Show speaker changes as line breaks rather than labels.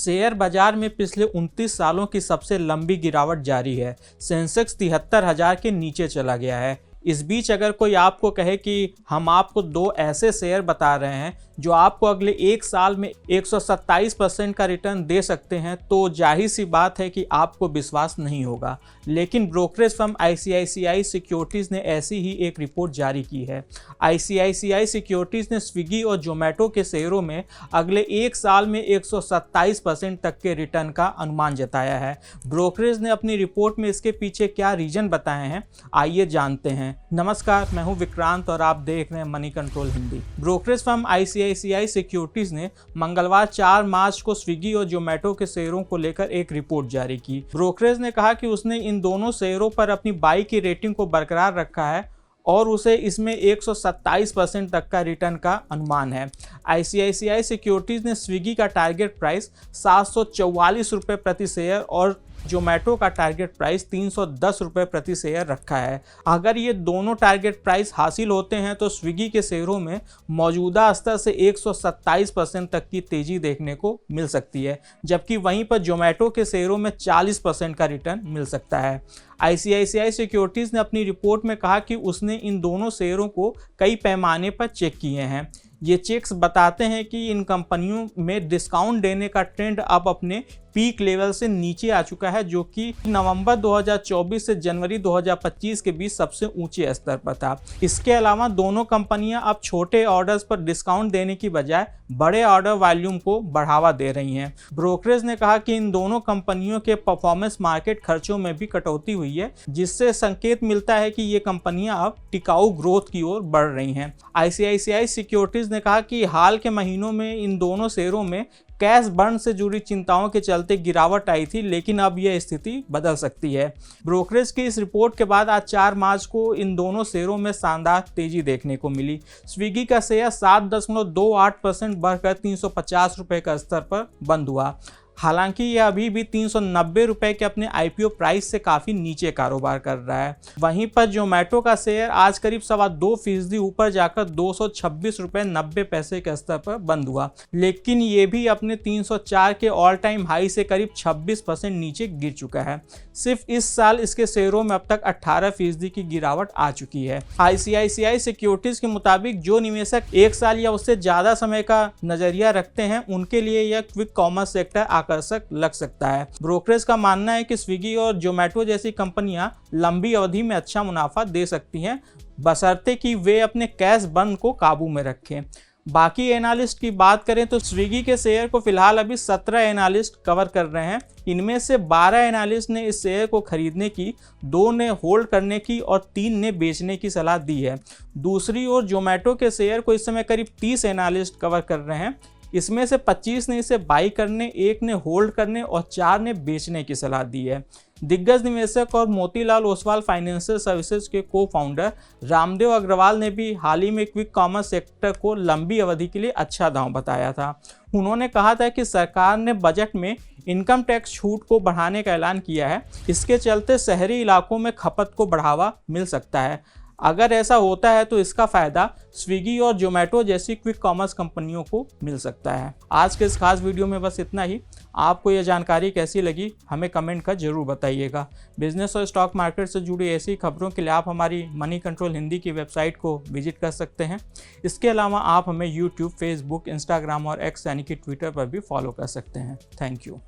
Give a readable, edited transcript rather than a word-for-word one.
Share बाजार में पिछले 29 सालों की सबसे लंबी गिरावट जारी है। सेंसेक्स 73,000 के नीचे चला गया है। इस बीच अगर कोई आपको कहे कि हम आपको 2 ऐसे शेयर बता रहे हैं जो आपको अगले 1 साल में 127% का रिटर्न दे सकते हैं, तो जाहिर सी बात है कि आपको विश्वास नहीं होगा। लेकिन ब्रोकरेज फर्म ICICI सिक्योरिटीज़ ने ऐसी ही एक रिपोर्ट जारी की है। ICICI सिक्योरिटीज़ ने स्विगी और जोमेटो के शेयरों में अगले 1 साल में 127% तक के रिटर्न का अनुमान जताया है। ब्रोकरेज ने अपनी रिपोर्ट में इसके पीछे क्या रीजन बताए हैं, आइए जानते हैं। नमस्कार, मैं हूं विक्रांत और आप देख रहे हैं money control Hindi. Brokerage firm ICICI securities ने मंगलवार 4 मार्च को स्विगी और जोमेटो के शेयरों को लेकर एक रिपोर्ट जारी की। ब्रोकरेज ने कहा कि उसने इन दोनों शेयरों पर अपनी बाई की रेटिंग को बरकरार रखा है और उसे इसमें 127% तक का रिटर्न का अनुमान है। ICICI सिक्योरिटीज ने स्विगी का टारगेट प्राइस 744 रुपये प्रति शेयर और जोमेटो का टारगेट प्राइस 310 रुपये प्रति शेयर रखा है। अगर ये दोनों टारगेट प्राइस हासिल होते हैं तो स्विगी के शेयरों में मौजूदा स्तर से 127% तक की तेजी देखने को मिल सकती है, जबकि वहीं पर जोमेटो के शेयरों में 40% का रिटर्न मिल सकता है। ICICI सिक्योरिटीज़ ने अपनी रिपोर्ट में कहा कि उसने इन दोनों शेयरों को कई पैमाने पर चेक किए हैं। ये चेक्स बताते हैं कि इन कंपनियों में डिस्काउंट देने का ट्रेंड अब अपने पीक लेवल से नीचे आ चुका है, जो कि नवंबर 2024 से जनवरी 2025 के बीच सबसे ऊंचे स्तर पर था। इसके अलावा दोनों कंपनियां अब छोटे ऑर्डर्स पर डिस्काउंट देने की बजाय बड़े ऑर्डर वॉल्यूम को बढ़ावा दे रही हैं। ब्रोकरेज ने कहा कि इन दोनों कंपनियों के परफॉर्मेंस मार्केट खर्चों में भी कटौती हुई है, जिससे संकेत मिलता है कि ये कंपनियां अब टिकाऊ ग्रोथ की ओर बढ़ रही हैं। ICICI सिक्योरिटीज ने कहा कि हाल के महीनों में इन दोनों शेयरों में कैश बर्न से जुड़ी चिंताओं के चलते गिरावट आई थी, लेकिन अब यह स्थिति बदल सकती है। ब्रोकरेज की इस रिपोर्ट के बाद आज 4 मार्च को इन दोनों शेयरों में शानदार तेजी देखने को मिली। स्विगी का शेयर 7.28% बढ़कर 350 रुपये का स्तर पर बंद हुआ। हालांकि यह अभी भी 390 रुपये के अपने IPO प्राइस से काफ़ी नीचे कारोबार कर रहा है। वहीं पर जोमेटो का शेयर आज करीब 2.25% ऊपर जाकर 226 रुपये 90 पैसे के स्तर पर बंद हुआ, लेकिन ये भी अपने 304 के ऑल टाइम हाई से करीब 26% नीचे गिर चुका है। सिर्फ इस साल इसके शेयरों में अब तक 18% की गिरावट आ चुकी है। ICICI सिक्योरिटीज़ के मुताबिक जो निवेशक 1 साल या उससे ज़्यादा समय का नज़रिया रखते हैं, उनके लिए यह क्विक कॉमर्स सेक्टर आकर्षक लग सकता है। ब्रोकरेज का मानना है कि स्विगी और जोमेटो जैसी कंपनियां लंबी अवधि में अच्छा मुनाफा दे सकती हैं, बशर्ते कि वे अपने कैश बर्न को काबू में रखें। बाकी एनालिस्ट की बात करें तो स्विगी के शेयर को फिलहाल अभी 17 एनालिस्ट कवर कर रहे हैं। इनमें से 12 एनालिस्ट ने इस शेयर को खरीदने की, 2 ने होल्ड करने की और 3 ने बेचने की सलाह दी है। दूसरी ओर जोमेटो के शेयर को इस समय करीब 30 एनालिस्ट कवर कर रहे हैं। इसमें से 25 ने इसे बाई करने, 1 ने होल्ड करने और 4 ने बेचने की सलाह दी है। दिग्गज निवेशक और मोतीलाल ओसवाल फाइनेंशियल सर्विसेज के को फाउंडर रामदेव अग्रवाल ने भी हाल ही में क्विक कॉमर्स सेक्टर को लंबी अवधि के लिए अच्छा दांव बताया था। उन्होंने कहा था कि सरकार ने बजट में इनकम टैक्स छूट को बढ़ाने का ऐलान किया है। इसके चलते शहरी इलाकों में खपत को बढ़ावा मिल सकता है। अगर ऐसा होता है तो इसका फ़ायदा स्विगी और जोमेटो जैसी क्विक कॉमर्स कंपनियों को मिल सकता है। आज के इस खास वीडियो में बस इतना ही। आपको यह जानकारी कैसी लगी हमें कमेंट कर जरूर बताइएगा। बिजनेस और स्टॉक मार्केट से जुड़ी ऐसी खबरों के लिए आप हमारी मनी कंट्रोल हिंदी की वेबसाइट को विजिट कर सकते हैं। इसके अलावा आप हमें यूट्यूब, फेसबुक, इंस्टाग्राम और एक्स यानी कि ट्विटर पर भी फॉलो कर सकते हैं। Thank you.